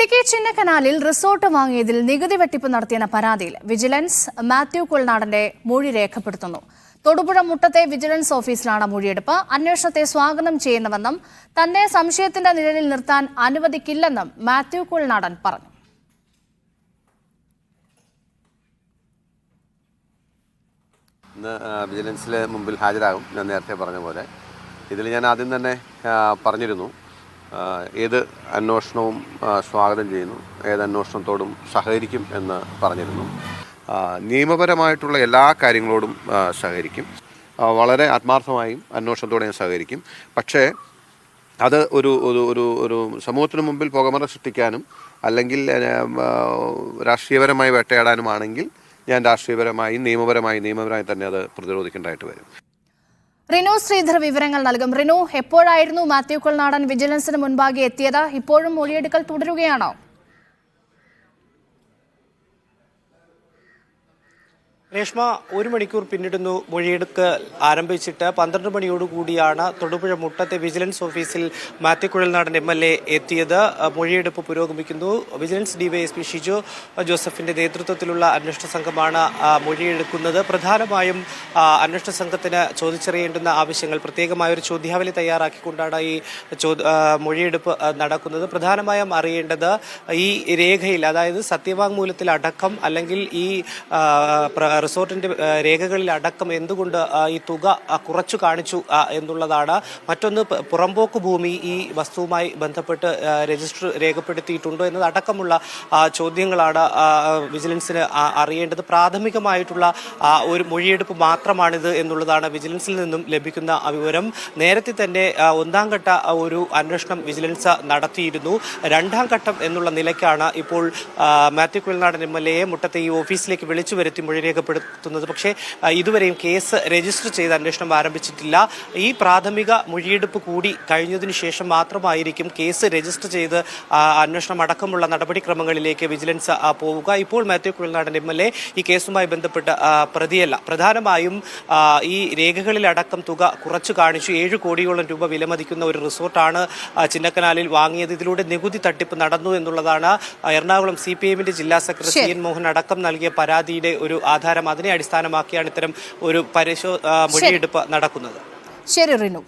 Idukki ചിന്നക്കനാലിൽ resort വാങ്ങിയതിൽ നികുതി വെട്ടിപ്പ് നടത്തിയെന്ന പരാതിയിൽ വിജിലൻസ് മാത്യു കുൾനാടന്റെ മൊഴി രേഖപ്പെടുത്തുന്നു. തൊടുപുഴ മുട്ടത്തെ വിജിലൻസ് ഓഫീസിലാണ് മൊഴിയെടുപ്പ്. അന്വേഷണത്തെ സ്വാഗതം ചെയ്യുന്നുവെന്നും തന്നെ സംശയത്തിന്റെ നിഴലിൽ നിർത്താൻ അനുവദിക്കില്ലെന്നും മാത്യു കുൾനാടൻ പറഞ്ഞു. ഇന്ന് വിജിലൻസിലെ മുമ്പിൽ ഹാജരാകും. ഞാൻ നേരത്തെ പറഞ്ഞ പോലെ ഇതിൽ ഞാൻ ആദ്യം തന്നെ പറഞ്ഞിരുന്നു, ഏത് അന്വേഷണവും സ്വാഗതം ചെയ്യുന്നു, ഏത് അന്വേഷണത്തോടും സഹകരിക്കും എന്ന് പറഞ്ഞിരുന്നു. നിയമപരമായിട്ടുള്ള എല്ലാ കാര്യങ്ങളോടും സഹകരിക്കും, വളരെ ആത്മാർത്ഥമായും അന്വേഷണത്തോടെ ഞാൻ സഹകരിക്കും. പക്ഷേ അത് ഒരു ഒരു ഒരു സമൂഹത്തിന് മുമ്പിൽ പുകമറ സൃഷ്ടിക്കാനും അല്ലെങ്കിൽ രാഷ്ട്രീയപരമായി വേട്ടയാടാനുമാണെങ്കിൽ ഞാൻ രാഷ്ട്രീയപരമായി നിയമപരമായി തന്നെ അത് പ്രതിരോധിക്കേണ്ടതായിട്ട് വരും. റിനു ശ്രീധർ വിവരങ്ങൾ നൽകും. റിനു, എപ്പോഴായിരുന്നു മാത്യു കുൾനാടൻ വിജിലൻസിന് മുൻപാകെ എത്തിയത്? ഇപ്പോഴും മൊഴിയെടുക്കൽ തുടരുകയാണോ? രേഷ്മ, 1 മണിക്കൂർ പിന്നിടുന്നു മൊഴിയെടുക്കൽ ആരംഭിച്ചിട്ട്. 12 മണിയോടുകൂടിയാണ് തൊടുപുഴ മുട്ടത്തെ വിജിലൻസ് ഓഫീസിൽ മാത്യു കുഴൽനാടൻ MLA എത്തിയത്. മൊഴിയെടുപ്പ് പുരോഗമിക്കുന്നു. വിജിലൻസ് DYSP ഷിജോ ജോസഫിന്റെ നേതൃത്വത്തിലുള്ള അന്വേഷണ സംഘമാണ് മൊഴിയെടുക്കുന്നത്. പ്രധാനമായും അന്വേഷണ സംഘത്തിന് ചോദിച്ചറിയേണ്ടുന്ന ആവശ്യങ്ങൾ, പ്രത്യേകമായ ഒരു ചോദ്യാവലി തയ്യാറാക്കിക്കൊണ്ടാണ് ഈ മൊഴിയെടുപ്പ് നടക്കുന്നത്. പ്രധാനമായും അറിയേണ്ടത് ഈ രേഖയിൽ, അതായത് സത്യവാങ്മൂലത്തിലടക്കം അല്ലെങ്കിൽ ഈ റിസോർട്ടിന്റെ രേഖകളിൽ അടക്കം എന്തുകൊണ്ട് ഈ തുക കുറച്ചു കാണിച്ചു എന്നുള്ളതാണ്. മറ്റൊന്ന്, പുറമ്പോക്ക് ഭൂമി ഈ വസ്തുവുമായി ബന്ധപ്പെട്ട് രജിസ്റ്റർ രേഖപ്പെടുത്തിയിട്ടുണ്ടോ എന്നതടക്കമുള്ള ചോദ്യങ്ങളാണ് വിജിലൻസിന് അറിയേണ്ടത്. പ്രാഥമികമായിട്ടുള്ള ഒരു മൊഴിയെടുപ്പ് മാത്രമാണിത് എന്നുള്ളതാണ് വിജിലൻസിൽ നിന്നും ലഭിക്കുന്ന വിവരം. നേരത്തെ തന്നെ 1ാം ഘട്ട ഒരു അന്വേഷണം വിജിലൻസ് നടത്തിയിരുന്നു. 2ാം ഘട്ടം എന്നുള്ള നിലയ്ക്കാണ് ഇപ്പോൾ മാത്യു കുഴൽനാടൻ MLA മുട്ടത്തെ ഈ ഓഫീസിലേക്ക് വിളിച്ചു വരുത്തി മൊഴി രേഖപ്പെടുത്തുന്നത്. പക്ഷേ ഇതുവരെയും കേസ് രജിസ്റ്റർ ചെയ്ത് അന്വേഷണം ആരംഭിച്ചിട്ടില്ല. ഈ പ്രാഥമിക മൊഴിയെടുപ്പ് കൂടി കഴിഞ്ഞതിന് ശേഷം മാത്രമായിരിക്കും കേസ് രജിസ്റ്റർ ചെയ്ത് അന്വേഷണം അടക്കമുള്ള നടപടിക്രമങ്ങളിലേക്ക് വിജിലൻസ് പോവുക. ഇപ്പോൾ മാത്യു കുഴൽനാടൻ MLA ഈ കേസുമായി ബന്ധപ്പെട്ട് പ്രതിയല്ല. പ്രധാനമായും ഈ രേഖകളിലടക്കം തുക കുറച്ചു കാണിച്ചു. 7 കോടിയോളം രൂപ വിലമതിക്കുന്ന ഒരു റിസോർട്ടാണ് ചിന്നക്കനാലിൽ വാങ്ങിയത്. ഇതിലൂടെ നികുതി തട്ടിപ്പ് നടന്നു എന്നുള്ളതാണ് എറണാകുളം CPIMന്റെ ജില്ലാ സെക്രട്ടറി CN മോഹൻ അടക്കം നൽകിയ പരാതിയുടെ ഒരു ആധാരം. അതിനെ അടിസ്ഥാനമാക്കിയാണ് ഇത്തരം ഒരു മൊഴിയെടുപ്പ് നടക്കുന്നത്. ശരി റിനു.